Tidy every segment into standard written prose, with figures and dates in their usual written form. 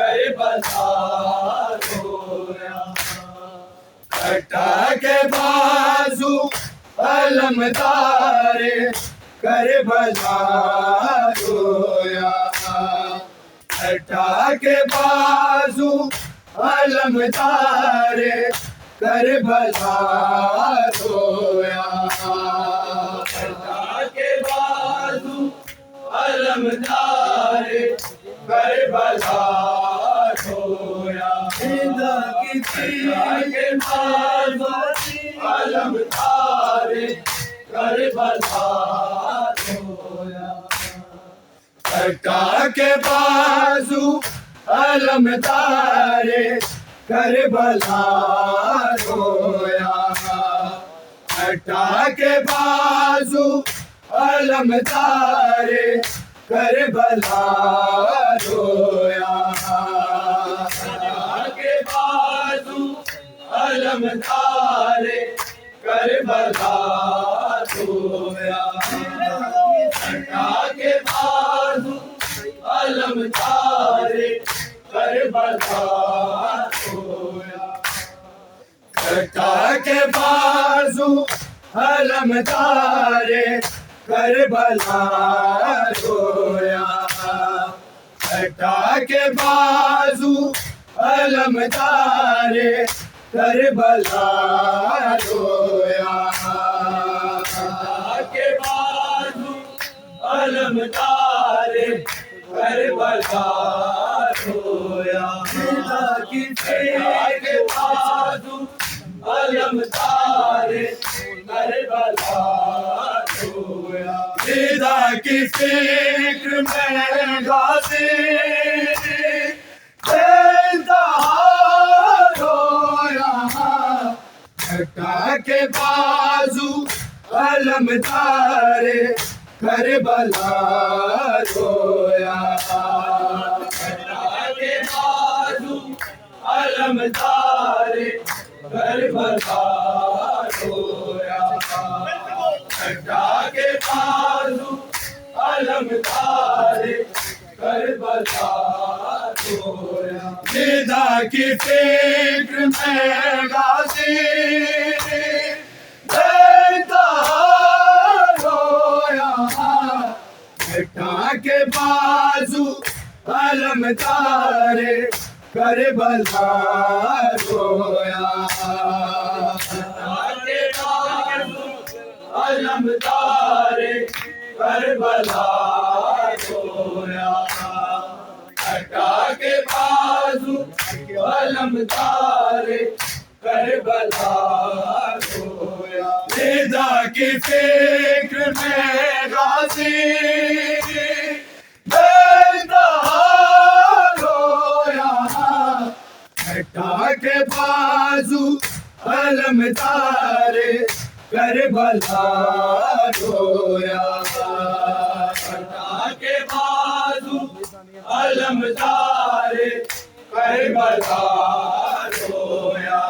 کربلا رویا کٹا کے بازو علمدار کربلا رویا کٹا کے بازو علمدار کربلا رویا کٹا کے بازو علمدار کربلا رویا خدا کی کے بازو علمدار کربلا رویا کٹا کے بازو علمدار کربلا رویا کٹا کے بازو علمدار کربلا رویا کٹا کے بازو علمدار کربلا رویا کٹا کے بازو علمدار کربلا رویا کٹا کے بازو علمدار کربلا رویا کٹا کے بازو علمدار کربلا رویا کٹا کے بازو علمدار کربلا رویا خدا کی کے بازو علمدار کربلا رویا خدا کی فکر میں غازی رویا کٹا کے بازو علمدار کربلا رویا کٹا کے بازو علمدار کربلا رویا کٹا کے بازو علمدار کربلا رویا خدا کی فکر میں غازی کٹا کے بازو علمدار کربلا رویا کٹا کے بازو علمدار کربلا رویا کٹا کے بازو علمدار کربلا رویا خدا کی فکر میں غازی رویا کٹا کے بازو علمدار کربلا رویا کٹا کے بازو علمدار کربلا رویا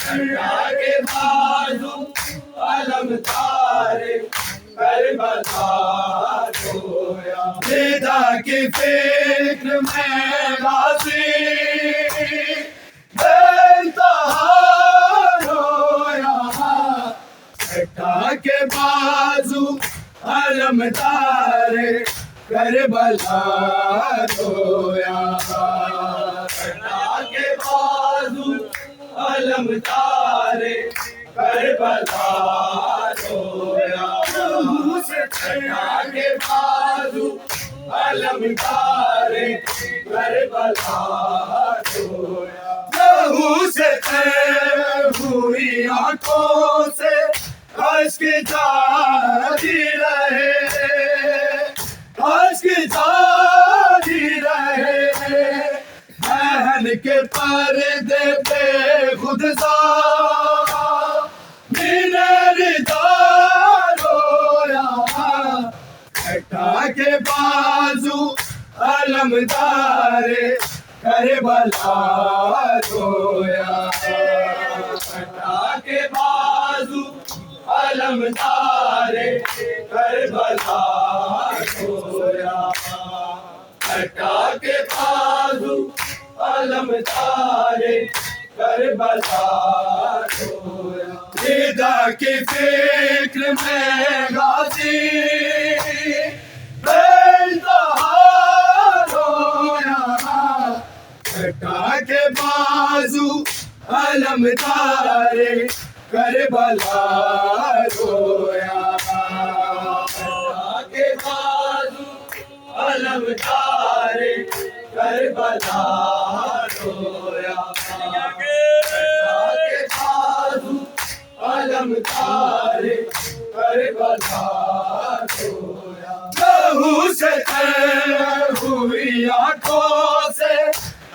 کٹا کے بازو علمدار کربلا رویا خدا کی فکر میں غازی رویا کٹا کے بازو علمدار کربلا رویا کٹا کے بازو علمدار کربلا رویا کٹا کے بازو علمدار کربلا رویا لہو سے تیر ہوئی آنکھوں سے اشک جاری رہے اشک جاری رہے بہن کے پردے پہ خود رویا کٹا کے بازو علمدار کربلا رویا کٹا کے بازو علمدار کربلا رویا کٹا کے بازو بازو علمدار کربلا رویا فدا کی فکر میں غازی کٹا کے بازو علمدار کربلا رویا کٹا کے بازو علمدار کربلا رویا کٹا کے بازو علمدار کربلا رویا لہو سے تر ہوئی آنکھوں سے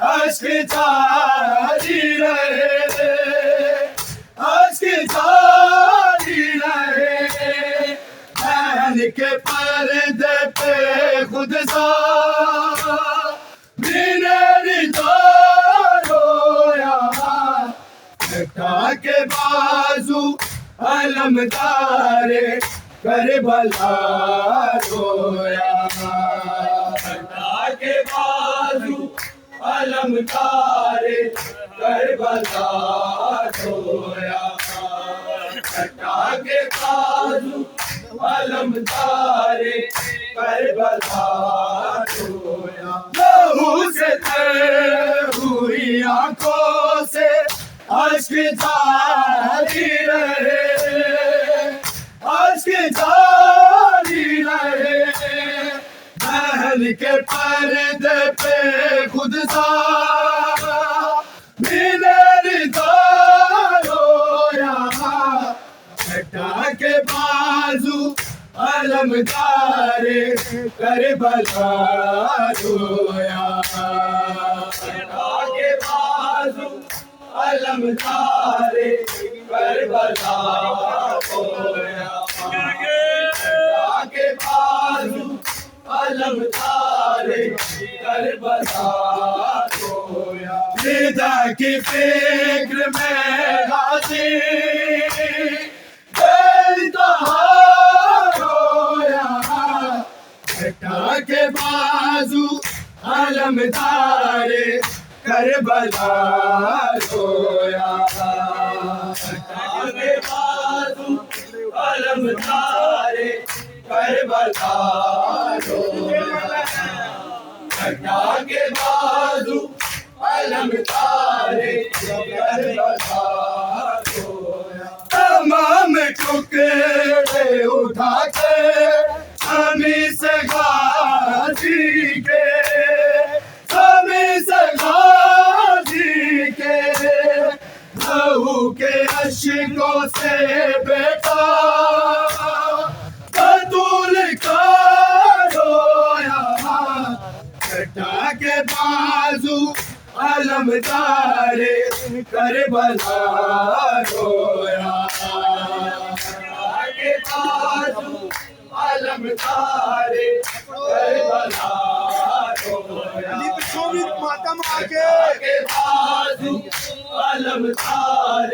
اشک جاری رہے اشک جاری رہے بہن کے پردے پہ خود سا رویا کٹا کے بازو علمدار کربلا رویا کٹا کے بازو علمدار کربلا رویا کٹا کے بازو علمدار کربلا رویا لہو سے تر ہوئی آنکھوں سے اشک جاری رہے اشک جاری رہے بہن کے پردے پہ خود سا رویا کٹا کے بازو علمدار کربلا رویا کٹا کے بازو علمدار کربلا رویا کٹا کے بازو علمدار کربلا رویا فدا کی فکر میں غازی کٹا کے بازو علمدار کربلا رویا کٹا کے بازو علمدار کربلا رویا کٹا کے بازو علمدار کربلا رویا تمام ٹکڑے اٹھا کے ہمیں سے غازی کے ہمیں سے غازی کے لہو کے اشکوں سے بیٹا قتول کا رویا کٹا کے بازو علمدار کربلا رویا کٹا کے بازو علمدار کربلا رویا کٹا کے بازو علمدار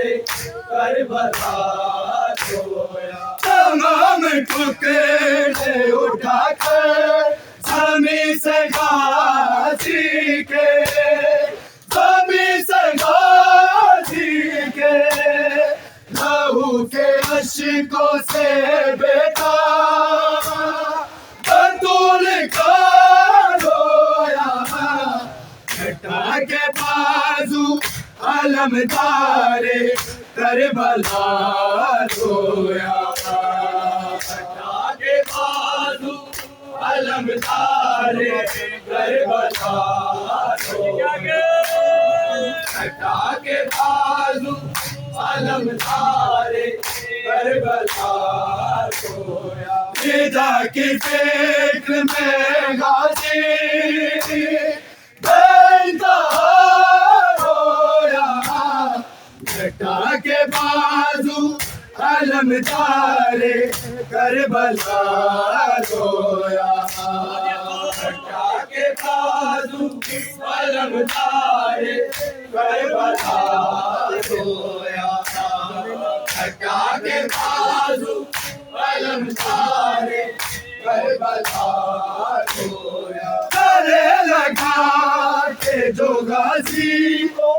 کربلا رویا تمام ٹکڑے اٹھا کر زمیں سے غازی کے زمیں سے غازی کے لہو کے اشکوں سے بیٹا قتول کا رویا کٹا کے بازو علمدار کربلا رویا کٹا کے بازو علمدار کربلا رویا کٹا کے بازو علمدار کربلا رویا فدا کی فکر میں غازی رویا کٹا کے بازو علمدار کربلا رویا کٹا کے بازو علمدار کربلا رویا کٹا کے بازو علمدار کربلا رویا گلے لگا کے جو غازی کو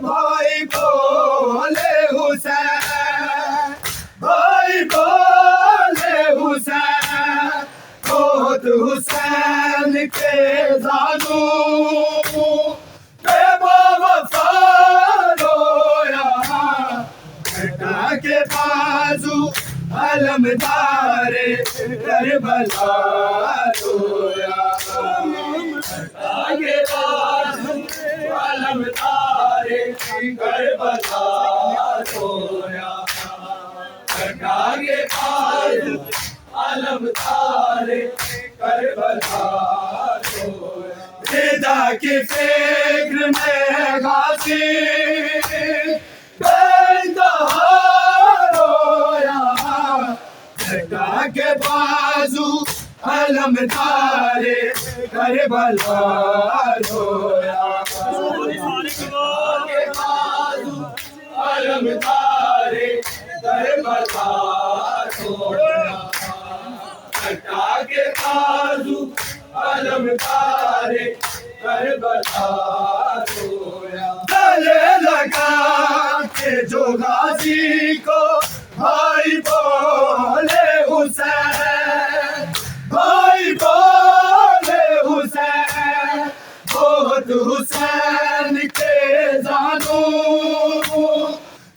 بھائی بولے حسین، بھائی بولے حسین، خود حسین کے زانو پہ باوفا رویا، بیٹا کے بازو علمدار کربلا رویا، بیٹا کے بازو علمدار کربلا رویا، بیٹا کے بازو علمدار کربلا رویا، رضا کی فکر میں غازی کے بازو علمدار کربلا رویا، کے بازو علمدار کربلا رویا، بیٹا کے بازو علمدار کربلا رویا، گلے لگا کے جو غازی کو بھائی بولے حسین، بھائی بولے حسین، خود حسین کے زانو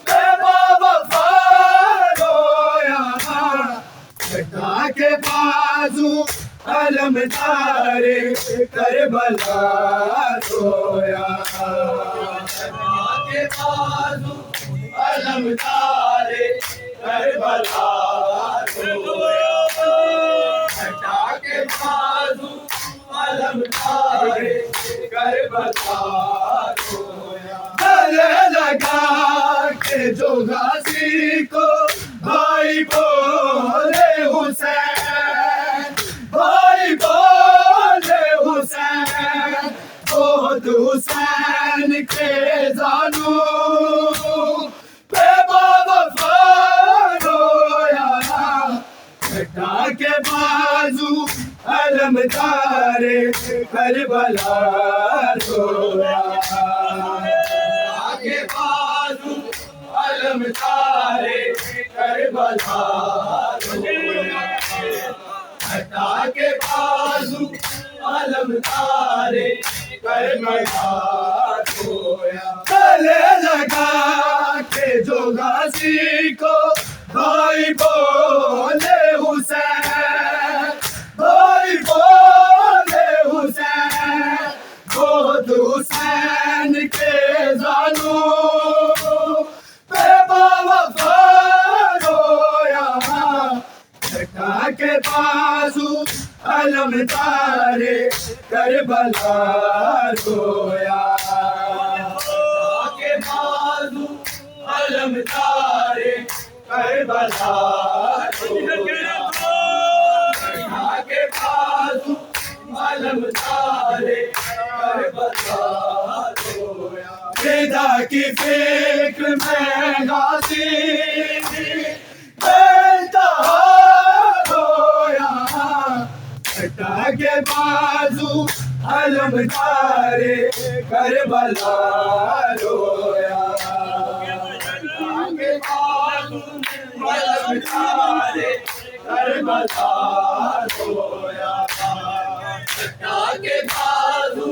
پہ باوفا رویا، بیٹا کے بازو علمدار کربلا رویا، بیٹا کے بازو علمدار کربلا رویا، بیٹا کے بازو علمدار کربلا رویا، گلے لگا کے جو غازی کو بھائی بولے حسین، بھائی بولے حسین، خود حسین کے زانو پہ باوفا رویا، بیٹا کے بازو علمدار کربلا رویا، بیٹا کے بازو علمدار کربلا رویا، بیٹا کے بازو علمدار کربلا رویا، گلے لگا کے جو غازی کو بھائی بولے حسین، بھائی بولے حسین، خود حسین کے زانو پہ باوفا رویا، بیٹا کے بازو علمدار کربلا رویا، بیٹا کے بازو علمدار کربلا رویا، بیٹا کے بازو علمدار کربلا رویا، رضا کی فکر میں غازی بےانتہا رویا، بیٹا کے بازو علمدار کربلا رویا، بیٹا کے بازو علمدار کربلا رویا، بیٹا کے بازو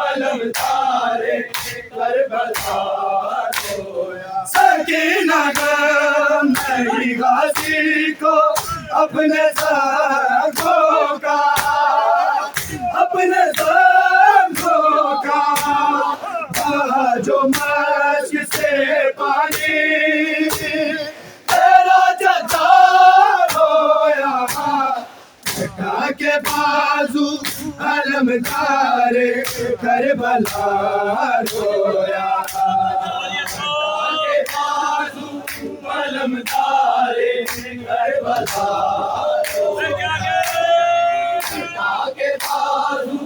علمدار کربلا رویا، سکینہ غم نہیں غازی کو اپنے سانگوں کا، اپنے سانگوں کا، جو مشک سے پانی تیرا چچا رویا، بیٹا کے بازو علمدار کربلا رویا، بیٹا کے بازو علمدار کربلا رویا، بیٹا کے بازو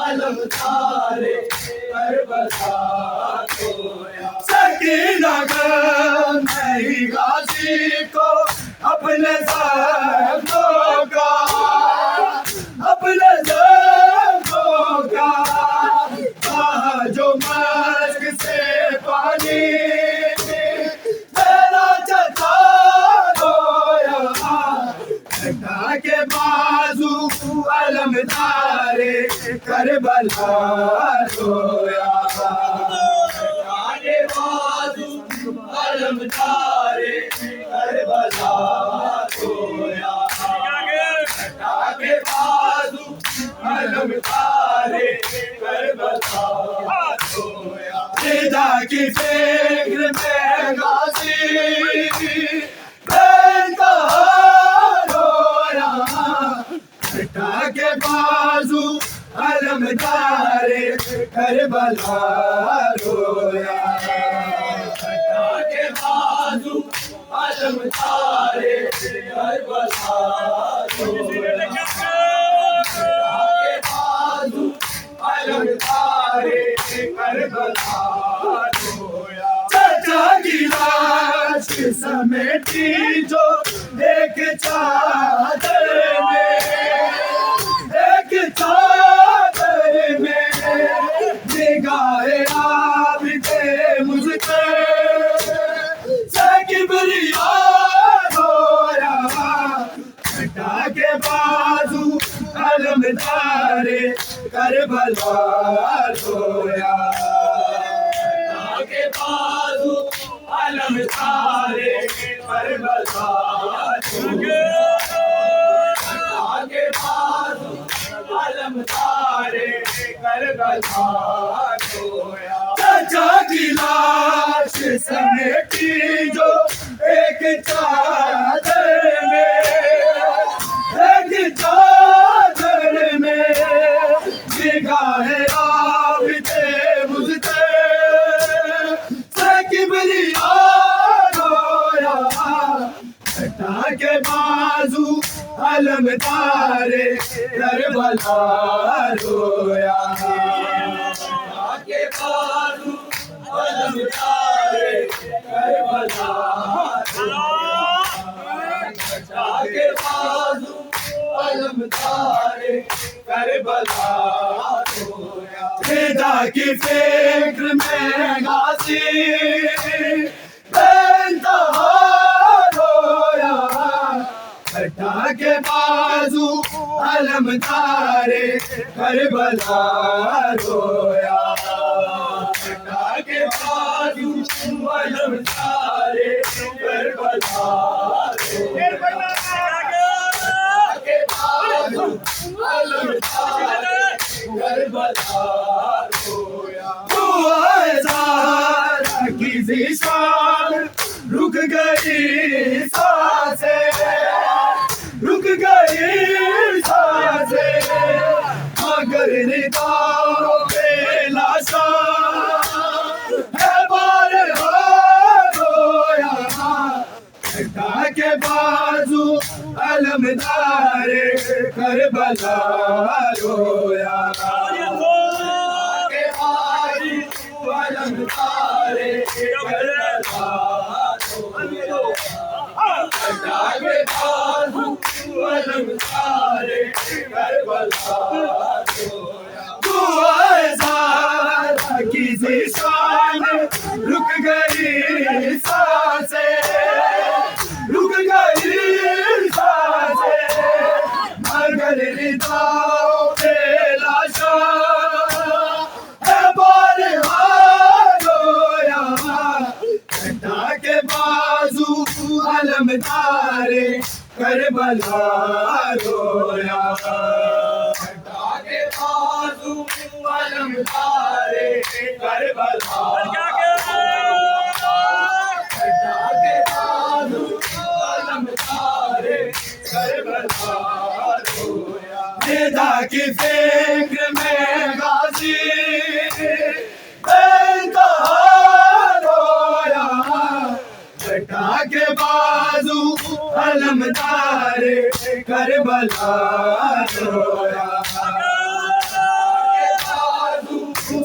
علمدار کربلا رویا، سکینہ غم نہیں غازی کو اپنے سانگوں کا، اپنے سانگوں کا، علمدارِ کربلا رویا آگے بازو علمدارِ کربلا رویا آگے بازو علمدارِ کربلا رویا فدا کی فکر میں غازی کے بازو علمدارِ کربلا رویا کے بازو علمدارِ کربلا رویا کے بازو علمدارِ کربلا رویا چچا کی لاش سمیٹی جو ایک چادر میں نگاہ آب دے مجھ پہ سے کبریاء رویا ہٹا کے بازو علمدارِ کربلا رویا ہٹا کے بازو علمدارِ کربلا رویا علمدارِ کربلا رویا چچا کی لاش سمیٹی جو ایک چادر میں نگاہ آب دے مجھ پہ سے کبریاء رویا ہٹا کے بازو علمدارِ کربلا رویا کے بازو علمدارِ کربلا کے بازو علمدارِ کربلا رویا فدا کی فکر میں غازی ہٹا کے بازو علمدارِ کربلا رویا ہٹا کے بازو علمدارِ کربلا رویا کے بازو علمدارِ کربلا رویا زہرا کی ذیشان رک گئی سانسیں رک گئی سانسیں مگر نداؤں پہ لاشاں ہے بارہا رویا ہٹا کے بازو علمدارِ کربلا رویا کے بازو علمدارِ کربلا ہٹا کے بازو علمدارِ کربلا رویا زہرا کی ذیشان رک گئی سانسیں رک گئی سانسیں مگر نداؤں پہ لاشاں ہے بارہا رویا ہٹا کے بازو علمدارِ کربلا رویا ہٹا کے بازو علمدارِ کربلا ہٹا کے بازو علمدارِ کربلا رویا فدا کی فکر میں غازی رویا ہٹا کے بازو علمدارِ کربلا رویا کے بازو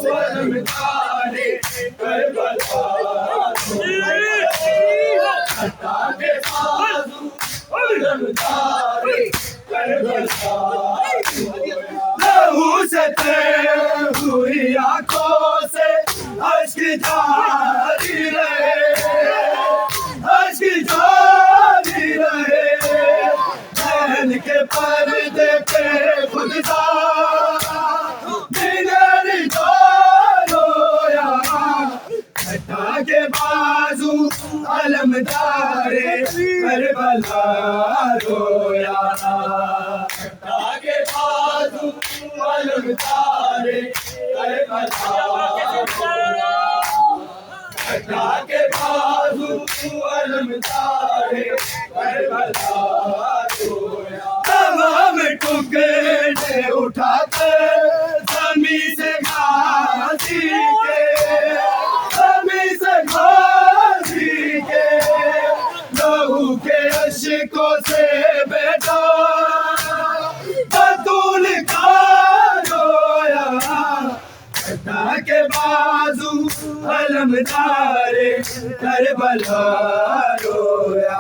علمدارِ کربلا ہٹا کے بازو علمدارِ کربلا لہو سے تیرے ہوئی آنکھوں سے اشک جاری رہے اشک جاری رہے بہن کے پردے پہ خود کربلا رویا کٹا کے بازو علم تارے کربلا کٹا کے بازو علم تارے کربلا رویا تمام ٹکڑے اٹھا کر زمین سے غازی کے زمین سے غازی کے لہو کے اشکوں سے بیٹا بطول کا رویا کٹا کے بازو علم تارے کربلا رویا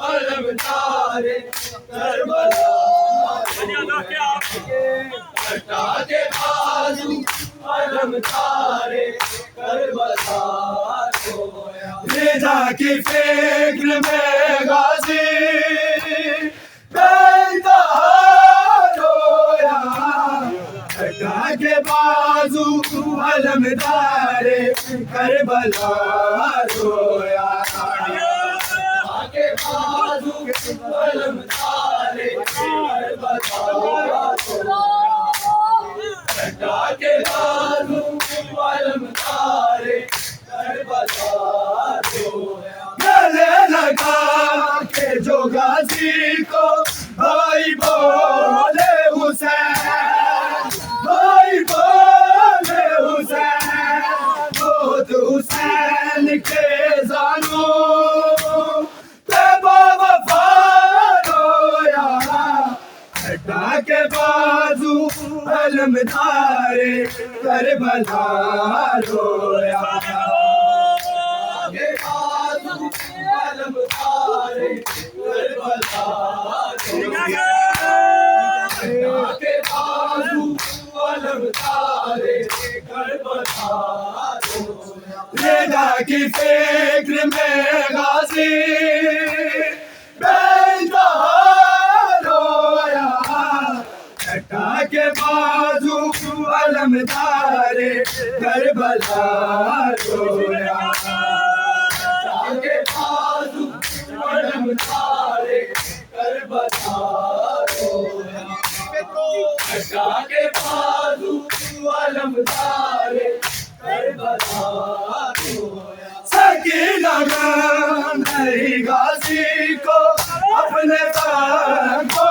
علم تارے کربلا کٹا کے بازو علم تارے کربلا رضا کی فکر میں غازی بے انتہا رویا کٹا کے بازو علم تارے کربلا رویا علم تارے کربلا کٹا کے بازو علم تارے کربلا گلے لگا کے جو غازی کو بھائی بولے حسین بھائی بولے حسین موت حسین کے زانوں کے بازو علم تارے کربلا رویا کے بازو علم تارے کربلا رویا کے بازو علم تارے کربلا رویا رضا کی فکر میں غازی کٹا کے بازو علم تارے کربلا رویا کٹا کے بازو علم تارے کربلا رویا کٹا کے بازو علم تارے کربلا رویا سکینہ نہیں غازی کو اپنے تن کو